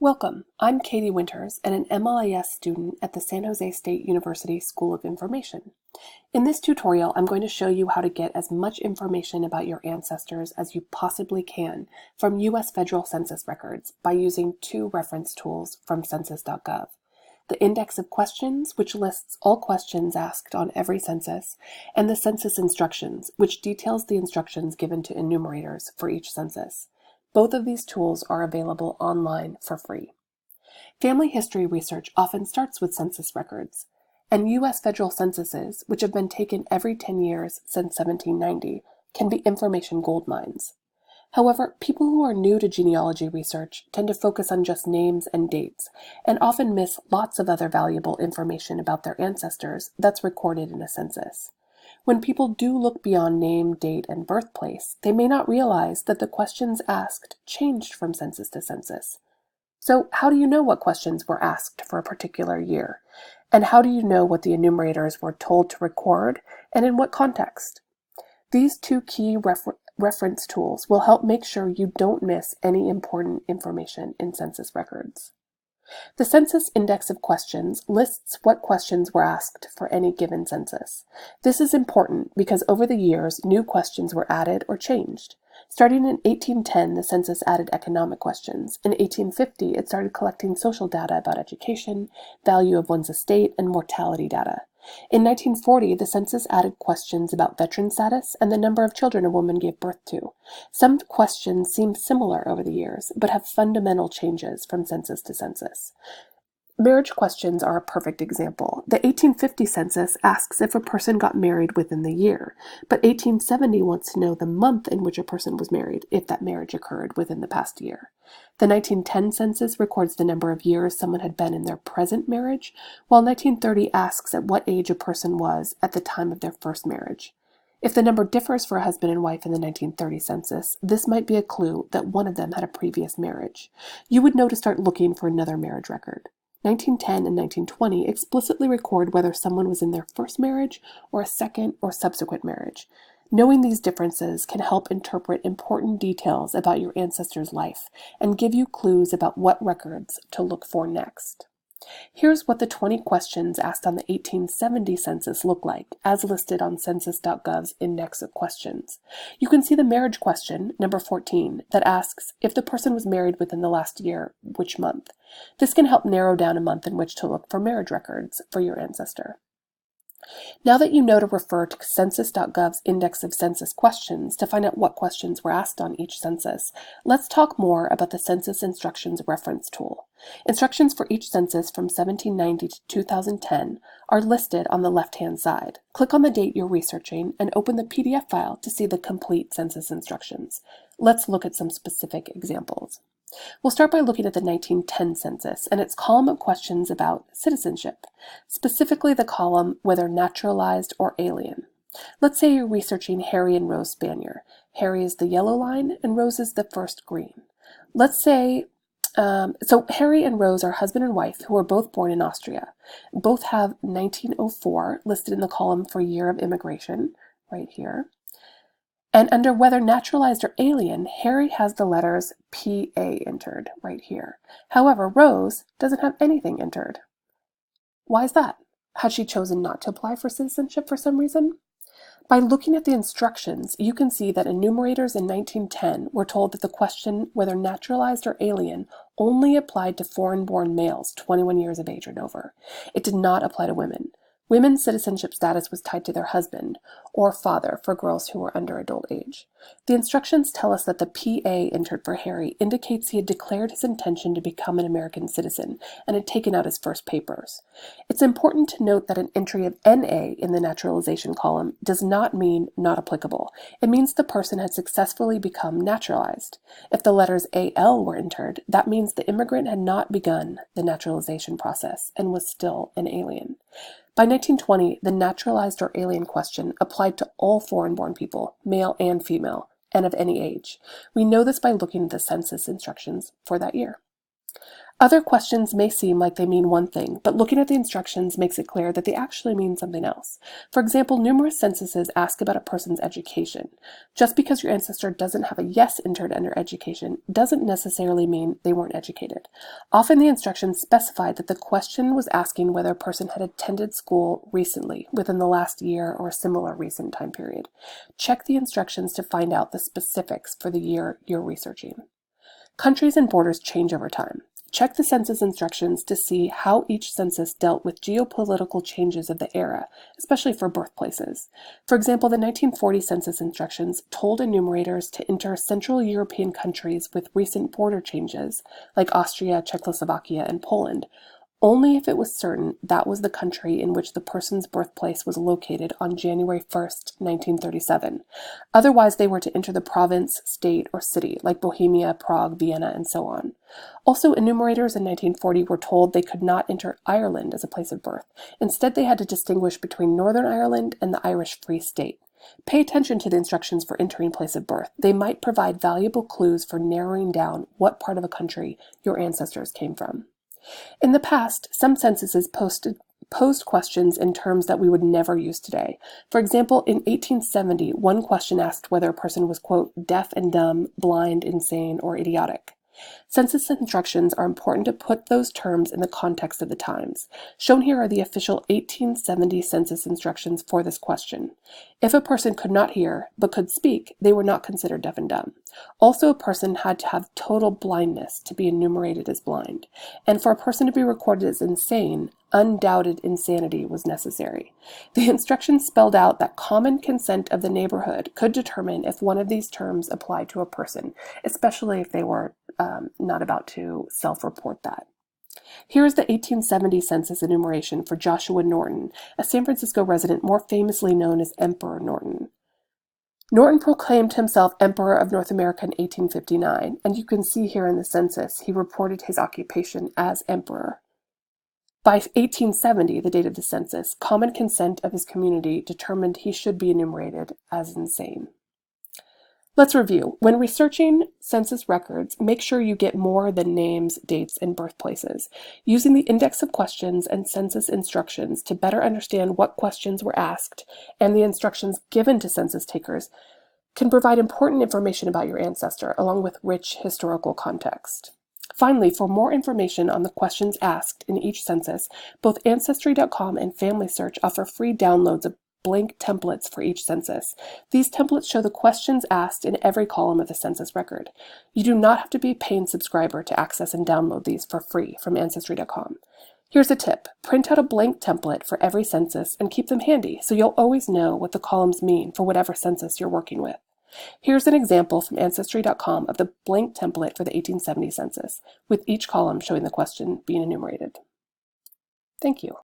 Welcome, I'm Katie Winters and an MLIS student at the San Jose State University School of Information. In this tutorial, I'm going to show you how to get as much information about your ancestors as you possibly can from U.S. federal census records by using two reference tools from census.gov. The Index of Questions, which lists all questions asked on every census, and the Census Instructions, which details the instructions given to enumerators for each census. Both of these tools are available online for free. Family history research often starts with census records, and U.S. federal censuses, which have been taken every 10 years since 1790, can be information goldmines. However, people who are new to genealogy research tend to focus on just names and dates, and often miss lots of other valuable information about their ancestors that's recorded in a census. When people do look beyond name, date, and birthplace, they may not realize that the questions asked changed from census to census. So how do you know what questions were asked for a particular year? And how do you know what the enumerators were told to record, and in what context? These two key reference tools will help make sure you don't miss any important information in census records. The Census Index of Questions lists what questions were asked for any given census. This is important because over the years, new questions were added or changed. Starting in 1810, the census added economic questions. In 1850, it started collecting social data about education, value of one's estate, and mortality data. In 1940, the census added questions about veteran status and the number of children a woman gave birth to. Some questions seem similar over the years, but have fundamental changes from census to census. Marriage questions are a perfect example. The 1850 census asks if a person got married within the year, but 1870 wants to know the month in which a person was married, if that marriage occurred within the past year. The 1910 census records the number of years someone had been in their present marriage, while 1930 asks at what age a person was at the time of their first marriage. If the number differs for a husband and wife in the 1930 census, this might be a clue that one of them had a previous marriage. You would know to start looking for another marriage record. 1910 and 1920 explicitly record whether someone was in their first marriage or a second or subsequent marriage. Knowing these differences can help interpret important details about your ancestor's life and give you clues about what records to look for next. Here's what the 20 questions asked on the 1870 census look like, as listed on census.gov's Index of Questions. You can see the marriage question, number 14, that asks if the person was married within the last year, which month. This can help narrow down a month in which to look for marriage records for your ancestor. Now that you know to refer to census.gov's Index of Census Questions to find out what questions were asked on each census, let's talk more about the Census Instructions Reference Tool. Instructions for each census from 1790 to 2010 are listed on the left-hand side. Click on the date you're researching and open the PDF file to see the complete census instructions. Let's look at some specific examples. We'll start by looking at the 1910 census and its column of questions about citizenship, specifically the column whether naturalized or alien. Let's say you're researching Harry and Rose Spanier. Harry is the yellow line and Rose is the first green. Let's say, so Harry and Rose are husband and wife who were both born in Austria. Both have 1904 listed in the column for year of immigration, right here. And under whether naturalized or alien, Harry has the letters PA entered right here. However, Rose doesn't have anything entered. Why is that? Had she chosen not to apply for citizenship for some reason? By looking at the instructions, you can see that enumerators in 1910 were told that the question whether naturalized or alien only applied to foreign-born males 21 years of age and over. It did not apply to women. Women's citizenship status was tied to their husband or father for girls who were under adult age. The instructions tell us that the PA entered for Harry indicates he had declared his intention to become an American citizen and had taken out his first papers. It's important to note that an entry of NA in the naturalization column does not mean not applicable. It means the person had successfully become naturalized. If the letters AL were entered, that means the immigrant had not begun the naturalization process and was still an alien. By 1920, the naturalized or alien question applied to all foreign-born people, male and female, and of any age. We know this by looking at the census instructions for that year. Other questions may seem like they mean one thing, but looking at the instructions makes it clear that they actually mean something else. For example, numerous censuses ask about a person's education. Just because your ancestor doesn't have a yes entered under education doesn't necessarily mean they weren't educated. Often the instructions specified that the question was asking whether a person had attended school recently, within the last year or a similar recent time period. Check the instructions to find out the specifics for the year you're researching. Countries and borders change over time. Check the census instructions to see how each census dealt with geopolitical changes of the era, especially for birthplaces. For example, the 1940 census instructions told enumerators to enter Central European countries with recent border changes, like Austria, Czechoslovakia, and Poland, only if it was certain that was the country in which the person's birthplace was located on January 1st, 1937. Otherwise, they were to enter the province, state, or city, like Bohemia, Prague, Vienna, and so on. Also, enumerators in 1940 were told they could not enter Ireland as a place of birth. Instead, they had to distinguish between Northern Ireland and the Irish Free State. Pay attention to the instructions for entering place of birth. They might provide valuable clues for narrowing down what part of a country your ancestors came from. In the past, some censuses posed questions in terms that we would never use today. For example, in 1870, one question asked whether a person was, quote, deaf and dumb, blind, insane, or idiotic. Census instructions are important to put those terms in the context of the times. Shown here are the official 1870 census instructions for this question. If a person could not hear but could speak, they were not considered deaf and dumb. Also, a person had to have total blindness to be enumerated as blind. And for a person to be recorded as insane, undoubted insanity was necessary. The instructions spelled out that common consent of the neighborhood could determine if one of these terms applied to a person, especially if they were not about to self-report that. Here is the 1870 census enumeration for Joshua Norton, a San Francisco resident more famously known as Emperor Norton. Norton proclaimed himself Emperor of North America in 1859, and you can see here in the census he reported his occupation as emperor. By 1870, the date of the census, common consent of his community determined he should be enumerated as insane. Let's review. When researching census records, make sure you get more than names, dates, and birthplaces. Using the index of questions and census instructions to better understand what questions were asked and the instructions given to census takers can provide important information about your ancestor, along with rich historical context. Finally, for more information on the questions asked in each census, both Ancestry.com and FamilySearch offer free downloads of blank templates for each census. These templates show the questions asked in every column of the census record. You do not have to be a paying subscriber to access and download these for free from Ancestry.com. Here's a tip. Print out a blank template for every census and keep them handy so you'll always know what the columns mean for whatever census you're working with. Here's an example from Ancestry.com of the blank template for the 1870 census, with each column showing the question being enumerated. Thank you.